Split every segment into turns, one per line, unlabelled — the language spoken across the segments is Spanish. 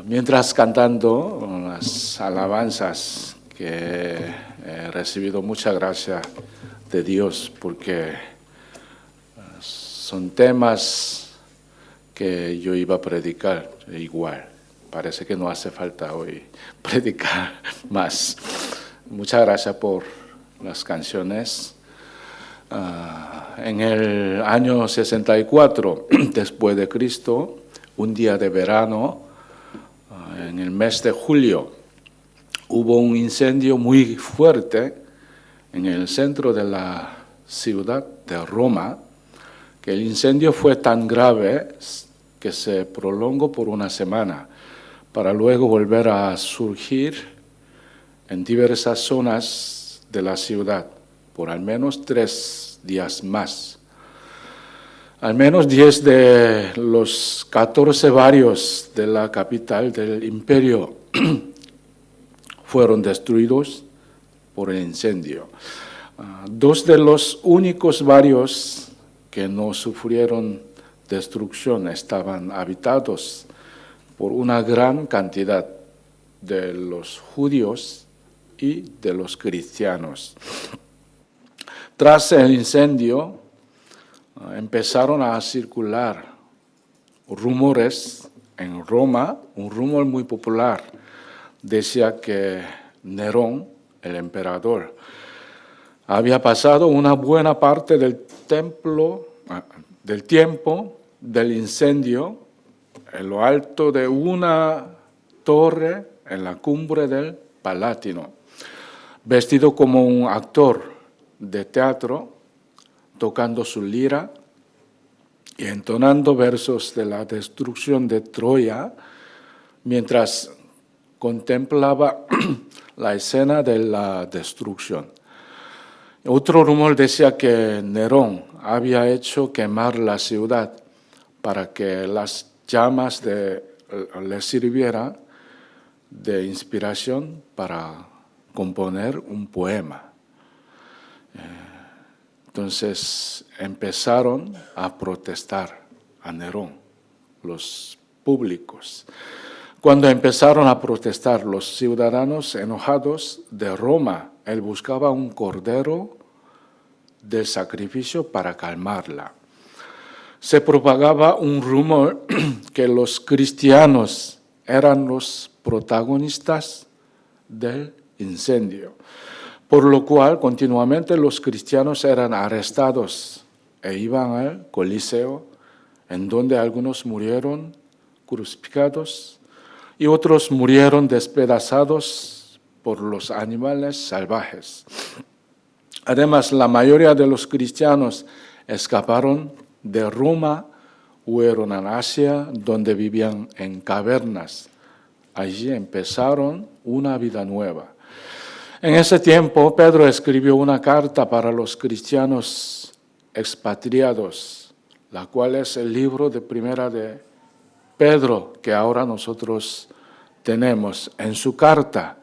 Mientras cantando las alabanzas que he recibido mucha gracia de Dios porque son temas que yo iba a predicar igual. Parece que no hace falta hoy predicar más. Muchas gracias por las canciones. En el año 64 después de Cristo, un día de verano, en el mes de julio, hubo un incendio muy fuerte en el centro de la ciudad de Roma, que el incendio fue tan grave que se prolongó por una semana, para luego volver a surgir en diversas zonas de la ciudad, por al menos 3 días más. Al menos 10 de los 14 barrios de la capital del imperio fueron destruidos por el incendio. 2 de los únicos barrios que no sufrieron destrucción estaban habitados por una gran cantidad de los judíos y de los cristianos. Tras el incendio, empezaron a circular rumores en Roma. Un rumor muy popular decía que Nerón, el emperador, había pasado una buena parte del tiempo del incendio en lo alto de una torre en la cumbre del Palatino, vestido como un actor de teatro, tocando su lira y entonando versos de la destrucción de Troya, mientras contemplaba la escena de la destrucción. Otro rumor decía que Nerón había hecho quemar la ciudad para que las llamas le sirvieran de inspiración para componer un poema. Entonces empezaron a protestar a Nerón, los públicos. Cuando empezaron a protestar los ciudadanos enojados de Roma, él buscaba un cordero de sacrificio para calmarla. Se propagaba un rumor que los cristianos eran los protagonistas del incendio, por lo cual continuamente los cristianos eran arrestados e iban al Coliseo, en donde algunos murieron crucificados y otros murieron despedazados por los animales salvajes. Además, la mayoría de los cristianos escaparon de Roma, huyeron a Asia, donde vivían en cavernas. Allí empezaron una vida nueva. En ese tiempo, Pedro escribió una carta para los cristianos expatriados, la cual es el libro de Primera de Pedro, que ahora nosotros tenemos. En su carta,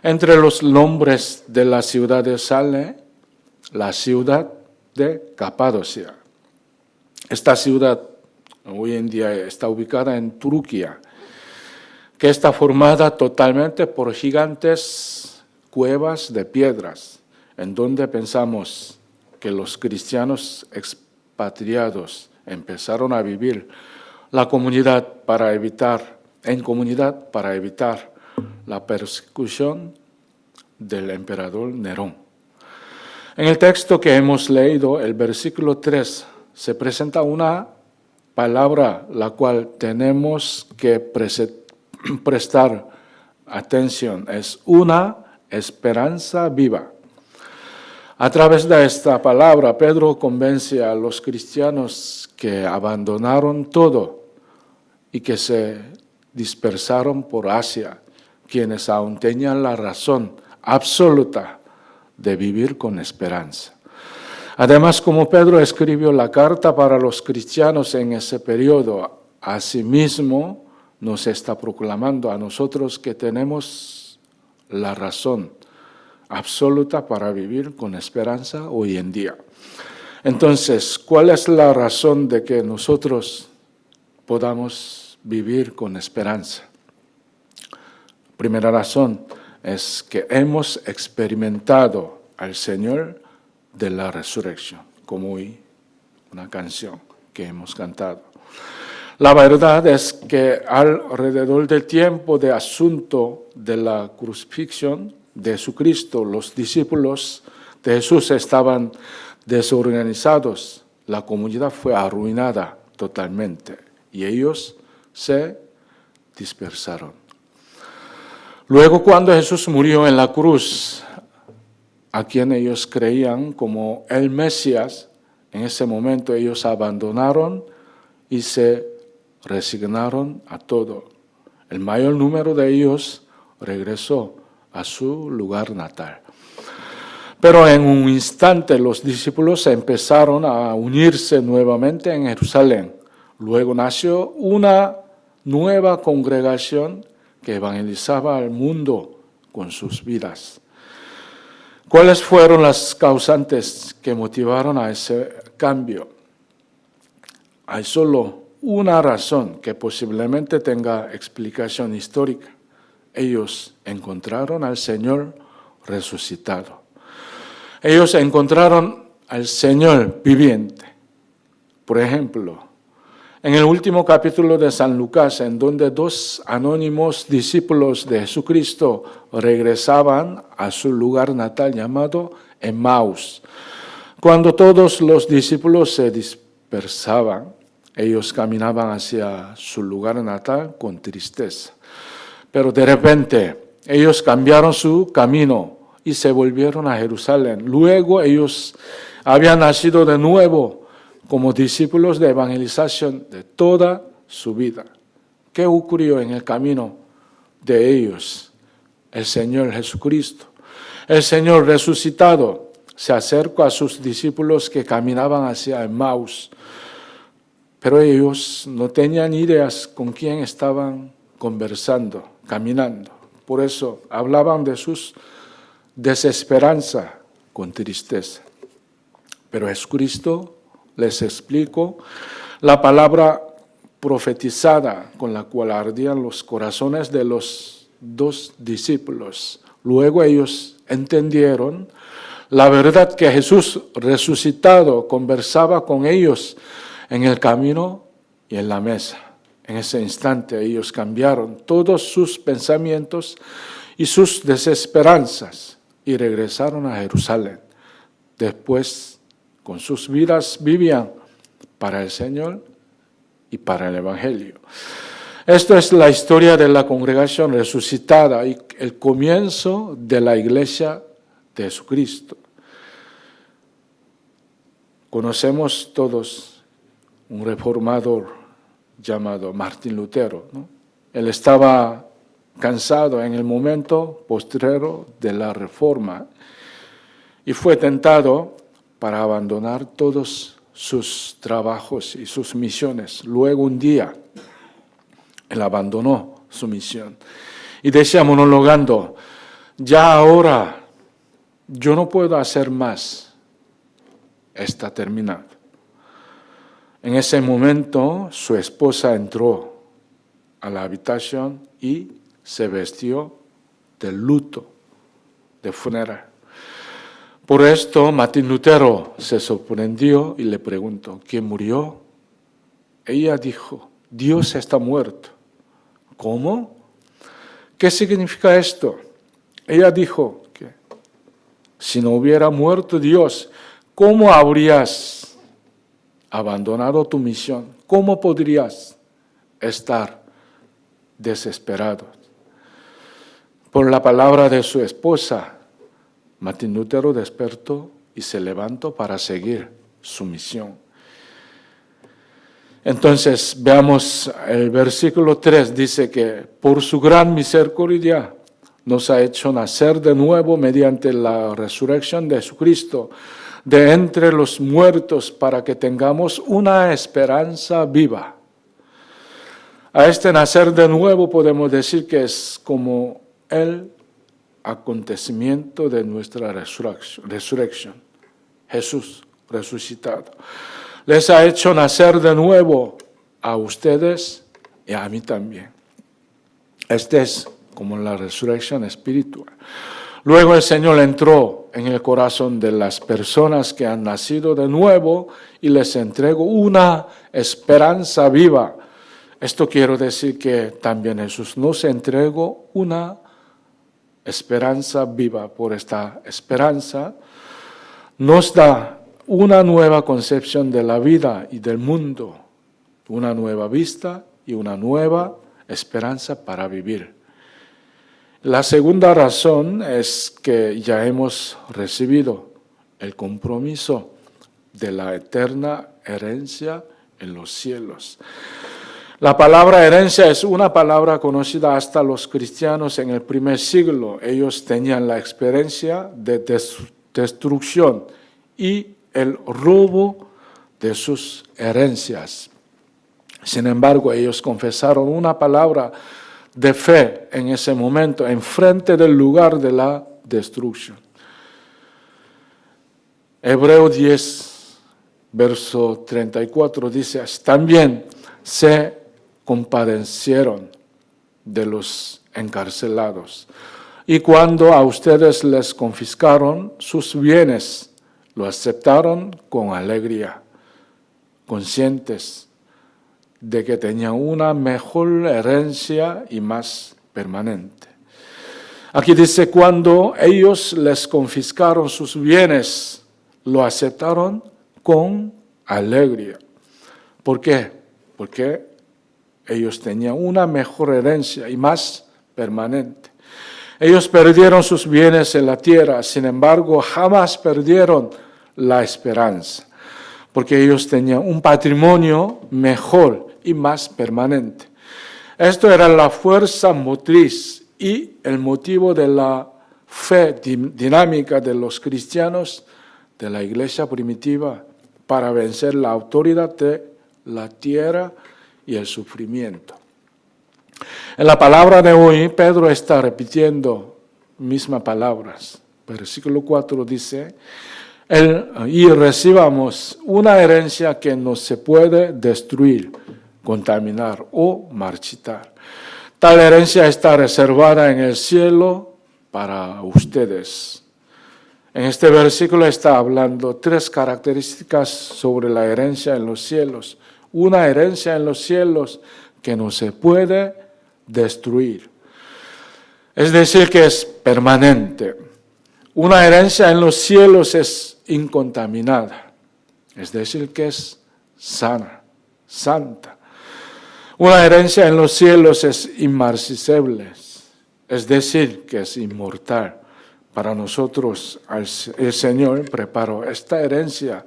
entre los nombres de la ciudad sale la ciudad de Capadocia. Esta ciudad hoy en día está ubicada en Turquía, que está formada totalmente por gigantes cuevas de piedras, en donde pensamos que los cristianos expatriados empezaron a vivir en comunidad para evitar la persecución del emperador Nerón. En el texto que hemos leído, el versículo 3, se presenta una palabra la cual tenemos que prestar atención. Es una esperanza viva. A través de esta palabra, Pedro convence a los cristianos que abandonaron todo y que se dispersaron por Asia, quienes aún tenían la razón absoluta de vivir con esperanza. Además, como Pedro escribió la carta para los cristianos en ese periodo, asimismo nos está proclamando a nosotros que tenemos la razón absoluta para vivir con esperanza hoy en día. Entonces, ¿cuál es la razón de que nosotros podamos vivir con esperanza? Primera razón es que hemos experimentado al Señor de la resurrección, como hoy una canción que hemos cantado. La verdad es que alrededor del tiempo de asunto de la crucifixión de Jesucristo, los discípulos de Jesús estaban desorganizados. La comunidad fue arruinada totalmente y ellos se dispersaron. Luego, cuando Jesús murió en la cruz, a quien ellos creían como el Mesías, en ese momento ellos abandonaron y se resignaron a todo. El mayor número de ellos regresó a su lugar natal. Pero en un instante los discípulos empezaron a unirse nuevamente en Jerusalén. Luego nació una nueva congregación que evangelizaba al mundo con sus vidas. ¿Cuáles fueron las causantes que motivaron a ese cambio? Hay solo una razón que posiblemente tenga explicación histórica. Ellos encontraron al Señor resucitado. Ellos encontraron al Señor viviente. Por ejemplo, en el último capítulo de San Lucas, en donde dos anónimos discípulos de Jesucristo regresaban a su lugar natal llamado Emmaus. Cuando todos los discípulos se dispersaban, ellos caminaban hacia su lugar natal con tristeza. Pero de repente, ellos cambiaron su camino y se volvieron a Jerusalén. Luego ellos habían nacido de nuevo como discípulos de evangelización de toda su vida. ¿Qué ocurrió en el camino de ellos? El Señor Jesucristo, el Señor resucitado, se acercó a sus discípulos que caminaban hacia Emmaus, pero ellos no tenían ideas con quién estaban conversando, caminando. Por eso hablaban de sus desesperanza con tristeza. Pero Jesucristo les explicó la palabra profetizada con la cual ardían los corazones de los dos discípulos. Luego ellos entendieron la verdad que Jesús resucitado conversaba con ellos en el camino y en la mesa. En ese instante ellos cambiaron todos sus pensamientos y sus desesperanzas y regresaron a Jerusalén. Después, con sus vidas vivían para el Señor y para el Evangelio. Esto es la historia de la congregación resucitada y el comienzo de la iglesia de Jesucristo. Conocemos todos un reformador llamado Martín Lutero, ¿no? Él estaba cansado en el momento postrero de la Reforma y fue tentado para abandonar todos sus trabajos y sus misiones. Luego un día él abandonó su misión y decía monologando: ya ahora yo no puedo hacer más, está terminado. En ese momento su esposa entró a la habitación y se vistió de luto, de funeral. Por esto Martín Lutero se sorprendió y le preguntó: ¿quién murió? Ella dijo: Dios está muerto. ¿Cómo? ¿Qué significa esto? Ella dijo que si no hubiera muerto Dios, ¿cómo habrías abandonado tu misión? ¿Cómo podrías estar desesperado? Por la palabra de su esposa, Martín Lutero despertó y se levantó para seguir su misión. Entonces, veamos el versículo 3, dice que por su gran misericordia nos ha hecho nacer de nuevo mediante la resurrección de Jesucristo de entre los muertos para que tengamos una esperanza viva. A este nacer de nuevo podemos decir que es como el acontecimiento de nuestra resurrección. Jesús resucitado les ha hecho nacer de nuevo a ustedes y a mí también. Este es como la resurrección espiritual. Luego el Señor entró en el corazón de las personas que han nacido de nuevo y les entregó una esperanza viva. Esto quiero decir que también Jesús nos entregó una esperanza viva. Por esta esperanza nos da una nueva concepción de la vida y del mundo, una nueva vista y una nueva esperanza para vivir. La segunda razón es que ya hemos recibido el compromiso de la eterna herencia en los cielos. La palabra herencia es una palabra conocida hasta los cristianos en el primer siglo. Ellos tenían la experiencia de destrucción y el robo de sus herencias. Sin embargo, ellos confesaron una palabra de fe en ese momento, enfrente del lugar de la destrucción. Hebreo 10, verso 34 dice, también se compadecieron de los encarcelados. Y cuando a ustedes les confiscaron sus bienes, lo aceptaron con alegría, conscientes de que tenían una mejor herencia y más permanente. Aquí dice, cuando ellos les confiscaron sus bienes, lo aceptaron con alegría. ¿Por qué? Porque ellos tenían una mejor herencia y más permanente. Ellos perdieron sus bienes en la tierra, sin embargo, jamás perdieron la esperanza, porque ellos tenían un patrimonio mejor y más permanente. Esto era la fuerza motriz y el motivo de la fe dinámica de los cristianos de la iglesia primitiva para vencer la autoridad de la tierra y el sufrimiento. En la palabra de hoy, Pedro está repitiendo mismas palabras. Versículo 4 dice, y recibamos una herencia que no se puede destruir, contaminar o marchitar. Tal herencia está reservada en el cielo para ustedes. En este versículo está hablando tres características sobre la herencia en los cielos. Una herencia en los cielos que no se puede destruir. Es decir, que es permanente. Una herencia en los cielos es incontaminada. Es decir, que es sana, santa. Una herencia en los cielos es inmarcesible. Es decir, que es inmortal. Para nosotros, el Señor preparó esta herencia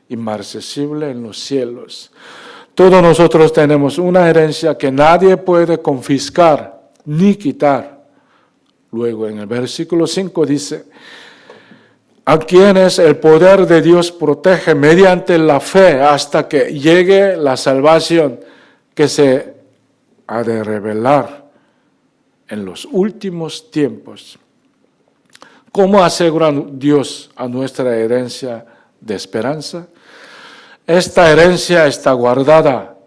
inmarcesible en los cielos. Todos nosotros tenemos una herencia que nadie puede confiscar ni quitar. Luego en el versículo 5 dice, a quienes el poder de Dios protege mediante la fe hasta que llegue la salvación que se ha de revelar en los últimos tiempos. ¿Cómo asegura Dios a nuestra herencia de esperanza? Esta herencia está guardada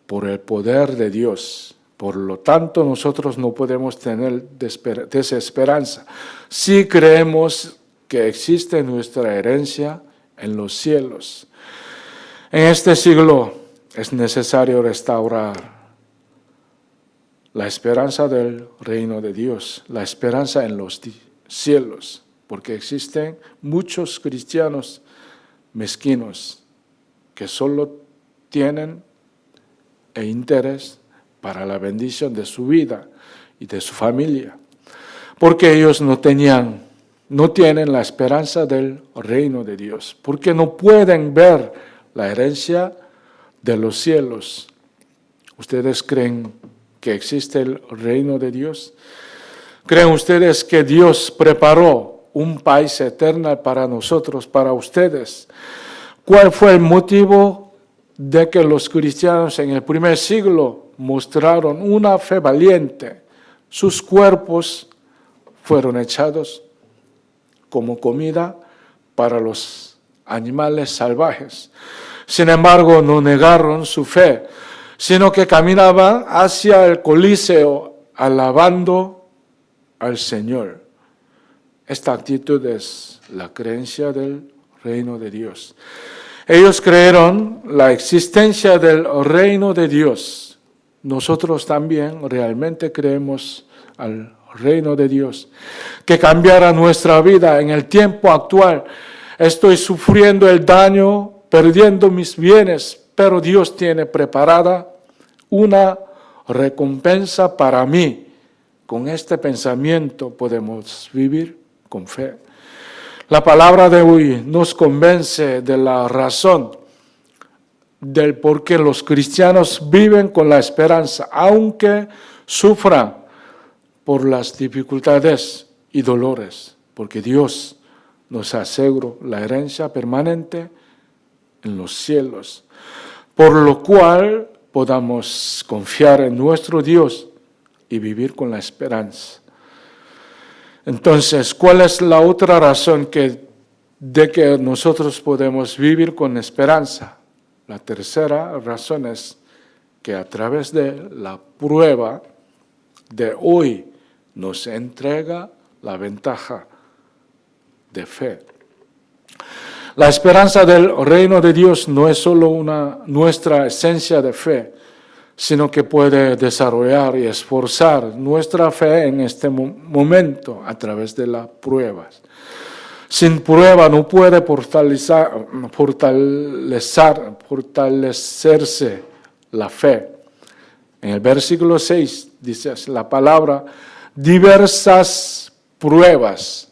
por el poder de Dios. Por lo tanto, nosotros no podemos tener desesperanza si creemos que existe nuestra herencia en los cielos. En este siglo es necesario restaurar la esperanza del reino de Dios, la esperanza en los cielos, porque existen muchos cristianos mezquinos que solo tienen interés para la bendición de su vida y de su familia, porque ellos no tienen la esperanza del reino de Dios, porque no pueden ver la herencia de los cielos. ¿Ustedes creen que existe el reino de Dios? ¿Creen ustedes que Dios preparó un país eterno para nosotros, para ustedes? ¿Cuál fue el motivo de que los cristianos en el primer siglo mostraron una fe valiente? Sus cuerpos fueron echados como comida para los animales salvajes. Sin embargo, no negaron su fe, sino que caminaban hacia el Coliseo alabando al Señor. Esta actitud es la creencia del reino de Dios. Ellos creyeron la existencia del reino de Dios. Nosotros también realmente creemos al reino de Dios, que cambiará nuestra vida en el tiempo actual. Estoy sufriendo el daño, perdiendo mis bienes, pero Dios tiene preparada una recompensa para mí. Con este pensamiento podemos vivir con fe. La palabra de hoy nos convence de la razón del por qué los cristianos viven con la esperanza, aunque sufran por las dificultades y dolores, porque Dios nos aseguró la herencia permanente en los cielos, por lo cual podamos confiar en nuestro Dios y vivir con la esperanza. Entonces, ¿cuál es la otra razón de que nosotros podemos vivir con esperanza? La tercera razón es que a través de la prueba de hoy nos entrega la ventaja de fe. La esperanza del reino de Dios no es solo nuestra esencia de fe, sino que puede desarrollar y esforzar nuestra fe en este momento a través de las pruebas. Sin prueba no puede fortalecerse la fe. En el versículo 6 dice la palabra diversas pruebas,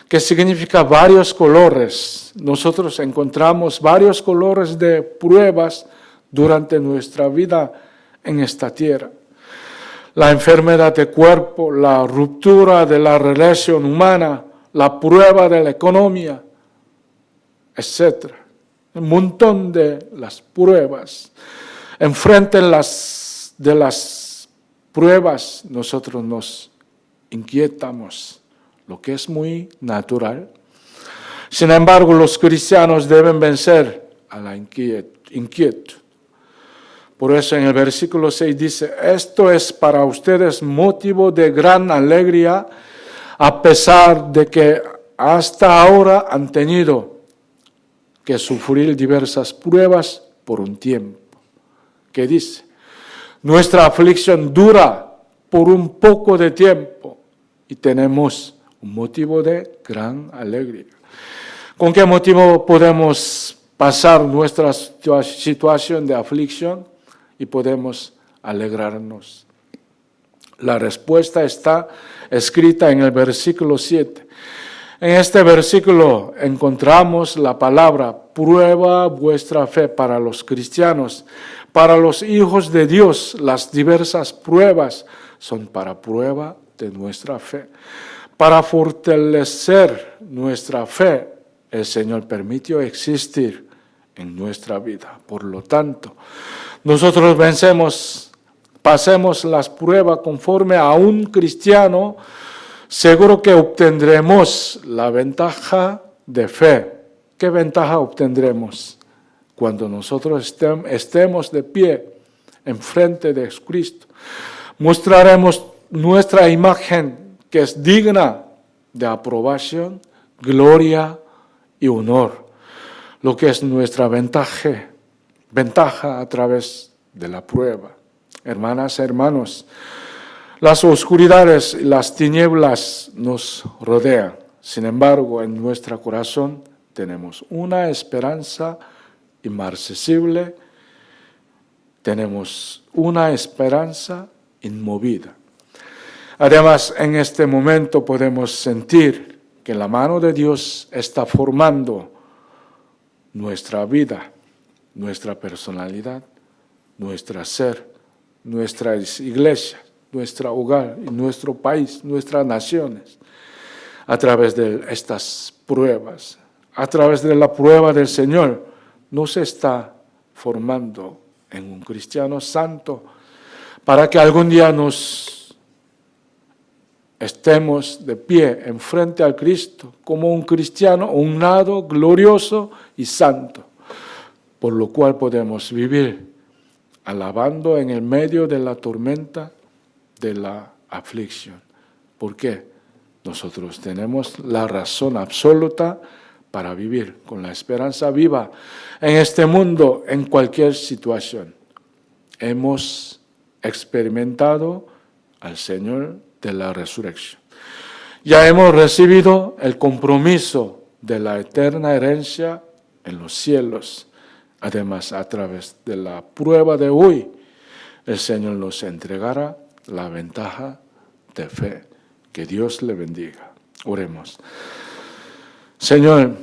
que significa varios colores. Nosotros encontramos varios colores de pruebas durante nuestra vida en esta tierra. La enfermedad de cuerpo, la ruptura de la relación humana, la prueba de la economía, etc. Un montón de las pruebas. Enfrente de las pruebas, nosotros nos inquietamos, lo que es muy natural. Sin embargo, los cristianos deben vencer a la inquietud. Por eso en el versículo 6 dice, esto es para ustedes motivo de gran alegría, a pesar de que hasta ahora han tenido que sufrir diversas pruebas por un tiempo. ¿Qué dice? Nuestra aflicción dura por un poco de tiempo y tenemos un motivo de gran alegría. ¿Con qué motivo podemos pasar nuestra situación de aflicción y podemos alegrarnos? La respuesta está escrita en el versículo 7. En este versículo encontramos la palabra prueba vuestra fe para los cristianos. Para los hijos de Dios, las diversas pruebas son para prueba de nuestra fe. Para fortalecer nuestra fe, el Señor permitió existir en nuestra vida. Por lo tanto, nosotros pasemos las pruebas conforme a un cristiano, seguro que obtendremos la ventaja de fe. ¿Qué ventaja obtendremos? Cuando nosotros estemos de pie enfrente de Cristo, mostraremos nuestra imagen que es digna de aprobación, gloria y honor, lo que es nuestra ventaja a través de la prueba. Hermanas, hermanos, las oscuridades y las tinieblas nos rodean. Sin embargo, en nuestro corazón tenemos una esperanza inmarcesible, tenemos una esperanza inmovida. Además, en este momento podemos sentir que la mano de Dios está formando nuestra vida, nuestra personalidad, nuestro ser, nuestras iglesias, nuestro hogar, nuestro país, nuestras naciones, a través de estas pruebas, a través de la prueba del Señor, nos está formando en un cristiano santo, para que algún día nos estemos de pie enfrente al Cristo como un cristiano honrado, glorioso y santo, por lo cual podemos vivir alabando en el medio de la tormenta, de la aflicción. ¿Por qué? Nosotros tenemos la razón absoluta para vivir con la esperanza viva en este mundo, en cualquier situación. Hemos experimentado al Señor de la resurrección. Ya hemos recibido el compromiso de la eterna herencia en los cielos. Además, a través de la prueba de hoy, el Señor nos entregará la ventaja de fe. Que Dios le bendiga. Oremos. Señor,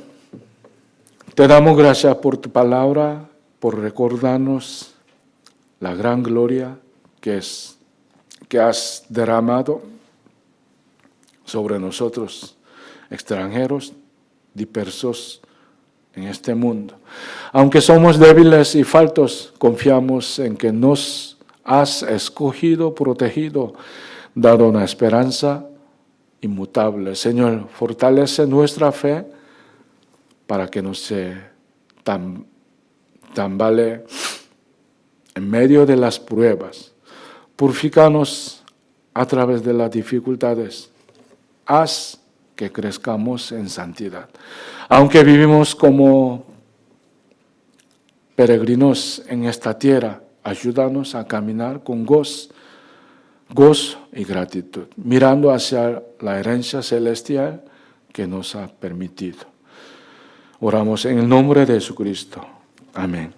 te damos gracias por tu palabra, por recordarnos la gran gloria que has derramado sobre nosotros, extranjeros, dispersos en este mundo. Aunque somos débiles y faltos, confiamos en que nos has escogido, protegido, dado una esperanza inmutable. Señor, fortalece nuestra fe para que no se tambale en medio de las pruebas. Purifícanos a través de las dificultades. Haz que crezcamos en santidad. Aunque vivimos como peregrinos en esta tierra, ayúdanos a caminar con gozo y gratitud, mirando hacia la herencia celestial que nos ha permitido. Oramos en el nombre de Jesucristo. Amén.